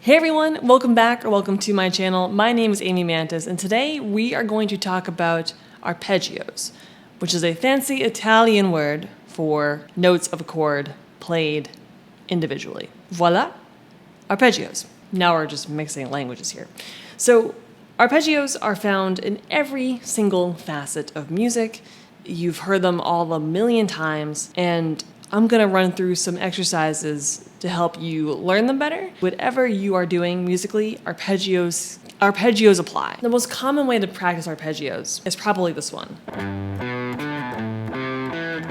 Hey everyone, welcome back or welcome to my channel. My name is Amy Mantis and today we are going to talk about arpeggios, which is a fancy Italian word for notes of a chord played individually. Voila, arpeggios. Now we're just mixing languages here. So arpeggios are found in every single facet of music. You've heard them all a million times, and I'm going to run through some exercises to help you learn them better. Whatever you are doing musically, arpeggios apply. The most common way to practice arpeggios is probably this one.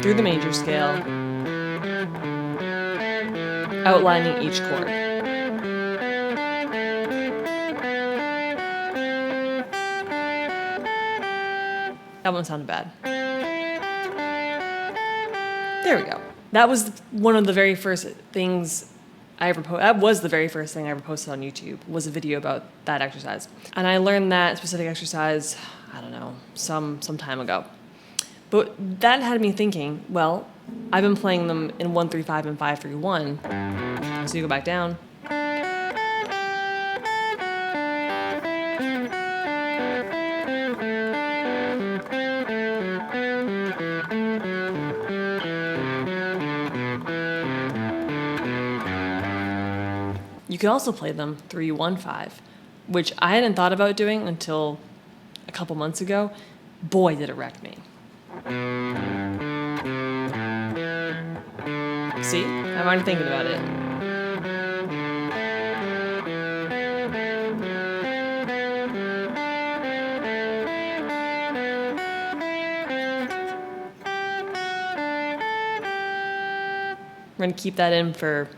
Through the major scale, outlining each chord. That one sounded bad. There we go. That was one of the very first things I ever posted. That was the very first thing I ever posted on YouTube, was a video about that exercise. And I learned that specific exercise, I don't know, some time ago. But that had me thinking, well, I've been playing them in 1-3-5 and 5-3-1. So you go back down. You can also play them 3-1-5, which I hadn't thought about doing until a couple months ago. Boy, did it wreck me. See? I'm already thinking about it. We're going to keep that in for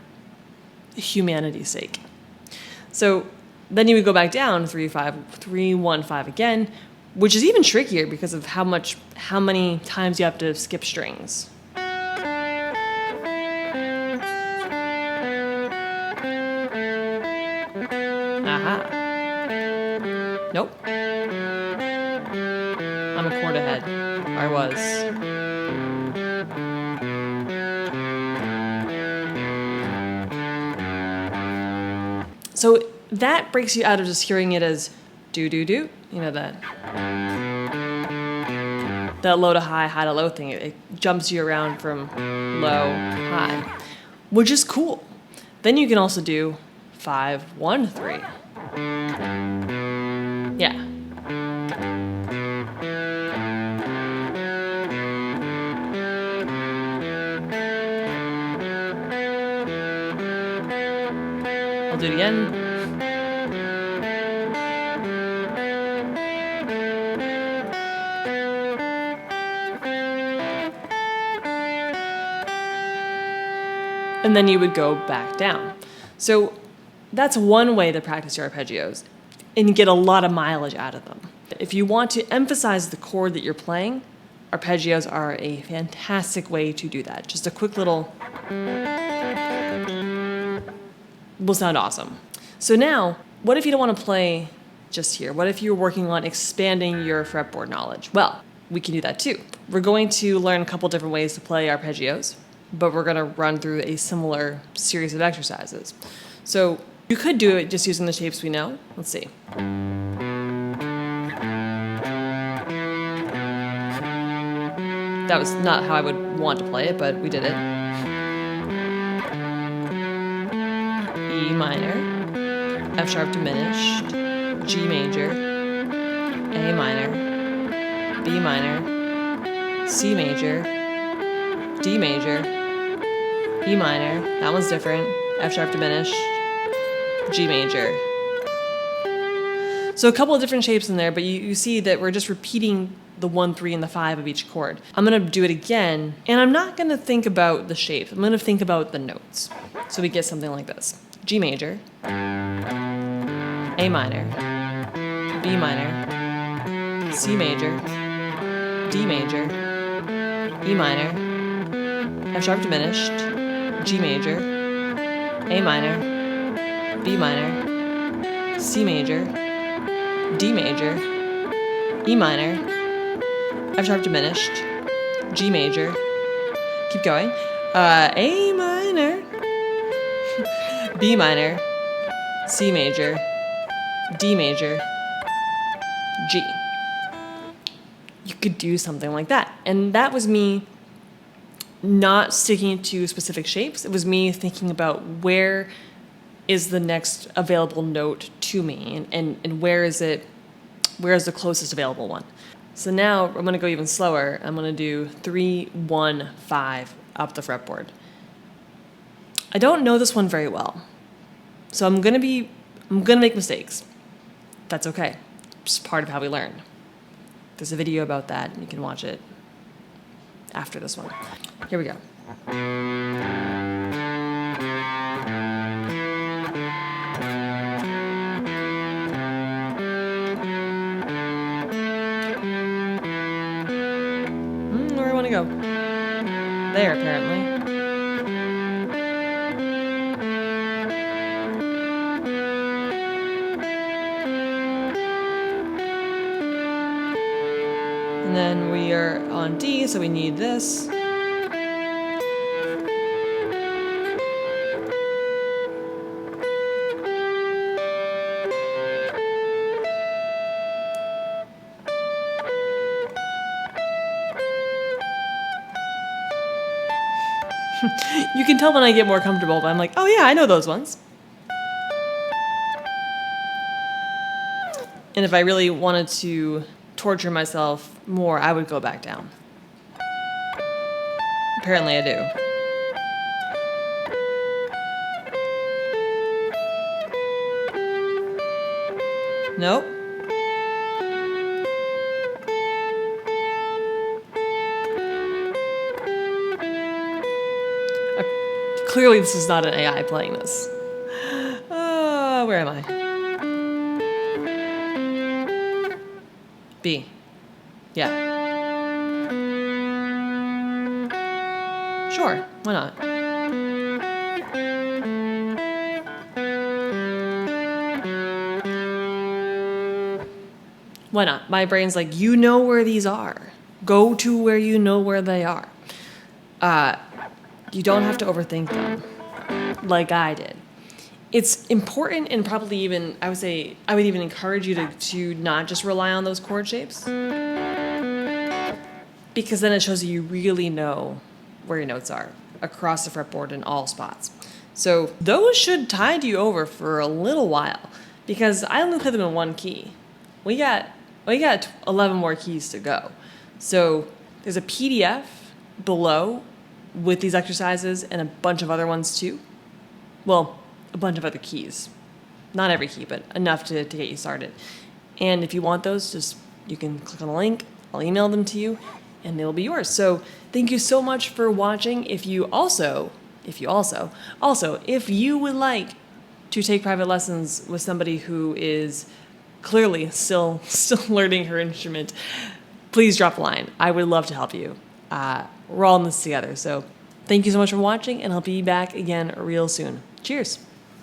humanity's sake. So then you would go back down 3-1-5 again, which is even trickier because of how many times you have to skip strings. Aha. Nope. I'm a chord ahead. I was. So that breaks you out of just hearing it as do-do-do, you know, that low to high, high to low thing. It jumps you around from low to high, which is cool. Then you can also do 5-1-3. Yeah. I'll do it again. And then you would go back down. So that's one way to practice your arpeggios and get a lot of mileage out of them. If you want to emphasize the chord that you're playing, arpeggios are a fantastic way to do that. Just a quick little will sound awesome. So now, what if you don't want to play just here? What if you're working on expanding your fretboard knowledge? Well, we can do that too. We're going to learn a couple different ways to play arpeggios, but we're going to run through a similar series of exercises. So you could do it just using the shapes we know. Let's see. That was not how I would want to play it, but we did it. E minor, F sharp diminished, G major, A minor, B minor, C major, D major, E minor, that one's different, F sharp diminished, G major. So a couple of different shapes in there, but you see that we're just repeating the 1, 3, and the 5 of each chord. I'm going to do it again, and I'm not going to think about the shape. I'm going to think about the notes. So we get something like this. G major, A minor, B minor, C major, D major, E minor, F sharp diminished, G major, A minor, B minor, C major, D major, E minor, F sharp diminished, G major, keep going, A minor, B minor, C major, D major, G. You could do something like that. And that was me not sticking to specific shapes. It was me thinking about where is the next available note to me, and where is the closest available one. So now I'm going to go even slower. I'm going to do 3, 1, 5 up the fretboard. I don't know this one very well, so I'm going to make mistakes. That's okay. It's part of how we learn. There's a video about that, and you can watch it after this one. Here we go. Where do I want to go? There, apparently. And then we are on D, so we need this. You can tell when I get more comfortable, but I'm like, oh yeah, I know those ones. And if I really wanted to torture myself more, I would go back down. Apparently I do. Nope. Clearly this is not an AI playing this. Where am I? B. Yeah. Sure, why not? Why not? My brain's like, you know where these are. Go to where you know where they are. You don't have to overthink them like I did. It's important, and probably even, I would even encourage you to not just rely on those chord shapes, because then it shows you really know where your notes are across the fretboard in all spots. So those should tide you over for a little while, because I only play them in one key. We got 11 more keys to go. So there's a PDF below with these exercises and a bunch of other ones too. Well, a bunch of other keys. Not every key, but enough to get you started. And if you want those, you can click on the link, I'll email them to you, and they'll be yours. So thank you so much for watching. If you would like to take private lessons with somebody who is clearly still learning her instrument, please drop a line. I would love to help you. We're all in this together. So thank you so much for watching, and I'll be back again real soon. Cheers.